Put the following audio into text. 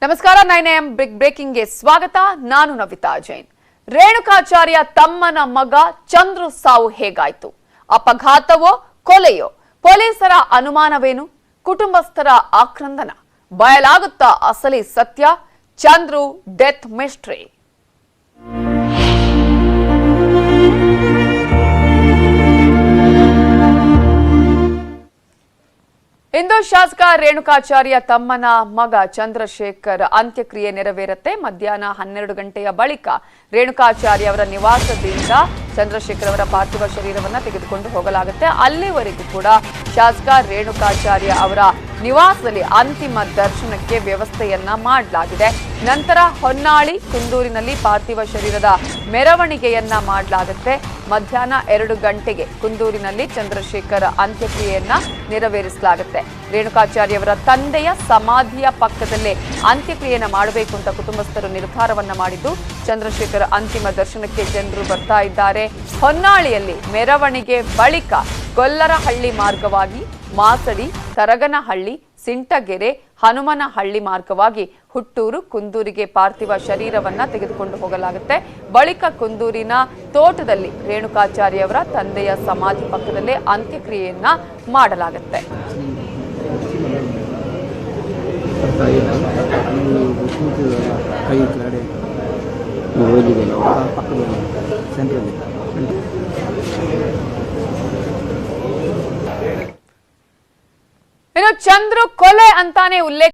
ನಮಸ್ಕಾರ 9am big breaking ಗೆ ಸ್ವಾಗತ. ನಾನು ನವಿತಾ ಜೈನ್. ರೇಣುಕಾಚಾರ್ಯ ತಮ್ಮನ ಮಗ ಚಂದ್ರು ಸಾವು ಹೇಗಾಯ್ತು? ಅಪಘಾತವೋ ಕೊಲೆಯೋ? ಪೊಲೀಸರ ಅನುಮಾನವೇನು? ಕುಟುಂಬಸ್ಥರ ಆಕ್ರಂದನ. ಬಯಲಾಗುತ್ತಾ ಅಸಲಿ ಸತ್ಯ? Chandru death mystery. ಇಂದು ಶಾಸಕ ರೇಣುಕಾಚಾರ್ಯ ತಮ್ಮನ ಮಗ ಚಂದ್ರಶೇಖರ್ ಅಂತ್ಯಕ್ರಿಯೆ ನೆರವೇರುತ್ತೆ. ಮಧ್ಯಾಹ್ನ 12 ಗಂಟೆಯ ಬಳಿಕ ರೇಣುಕಾಚಾರ್ಯ ಅವರ ನಿವಾಸದಿಂದ ಚಂದ್ರಶೇಖರ್ ಅವರ ಪಾರ್ಥಿವ ಶರೀರವನ್ನು ತೆಗೆದುಕೊಂಡು ಹೋಗಲಾಗುತ್ತೆ. ಅಲ್ಲಿವರೆಗೂ ಕೂಡ ಶಾಸಕ ರೇಣುಕಾಚಾರ್ಯ ಅವರ ನಿವಾಸದಲ್ಲಿ ಅಂತಿಮ ದರ್ಶನಕ್ಕೆ ವ್ಯವಸ್ಥೆಯನ್ನ ಮಾಡಲಾಗಿದೆ. ನಂತರ ಹೊನ್ನಾಳಿ ಕುಂದೂರಿನಲ್ಲಿ ಪಾರ್ಥಿವ ಶರೀರದ ಮೆರವಣಿಗೆಯನ್ನ ಮಾಡಲಾಗುತ್ತೆ. ಮಧ್ಯಾಹ್ನ 2 ಗಂಟೆಗೆ ಕುಂದೂರಿನಲ್ಲಿ ಚಂದ್ರಶೇಖರ್ ಅಂತ್ಯಕ್ರಿಯೆಯನ್ನ ನೆರವೇರಿಸಲಾಗುತ್ತೆ. ರೇಣುಕಾಚಾರ್ಯ ಅವರ ತಂದೆಯ ಸಮಾಧಿಯ ಪಕ್ಕದಲ್ಲೇ ಅಂತ್ಯಕ್ರಿಯೆಯನ್ನ ಮಾಡಬೇಕು ಅಂತ ಕುಟುಂಬಸ್ಥರು ನಿರ್ಧಾರವನ್ನ ಮಾಡಿದ್ದು, ಚಂದ್ರಶೇಖರ್ ಅಂತಿಮ ದರ್ಶನಕ್ಕೆ ಜನರು ಬರ್ತಾ ಇದ್ದಾರೆ. ಹೊನ್ನಾಳಿಯಲ್ಲಿ ಮೆರವಣಿಗೆ ಬಳಿಕ ಗೊಲ್ಲರಹಳ್ಳಿ ಮಾರ್ಗವಾಗಿ ಮಾಸಡಿ, ತರಗನಹಳ್ಳಿ, ಸಿಂಟಗೆರೆ, ಹನುಮನಹಳ್ಳಿ ಮಾರ್ಗವಾಗಿ ಹುಟ್ಟೂರು, ಕುಂದೂರಿಗೆ ಪಾರ್ಥಿವ ಶರೀರವನ್ನ ತೆಗೆದುಕೊಂಡು ಹೋಗಲಾಗುತ್ತೆ. ಬಳಿಕ ಕುಂದೂರಿನ ತೋಟದಲ್ಲಿ ರೇಣುಕಾಚಾರ್ಯ ಅವರ ತಂದೆಯ ಸಮಾಧಿ ಪಕ್ಕದಲ್ಲೇ ಅಂತ್ಯಕ್ರಿಯೆಯನ್ನ ಮಾಡಲಾಗುತ್ತೆ. ಇನ್ನು ಚಂದ್ರು ಕೊಲೆ ಅಂತಾನೆ ಉಲ್ಲೇಖ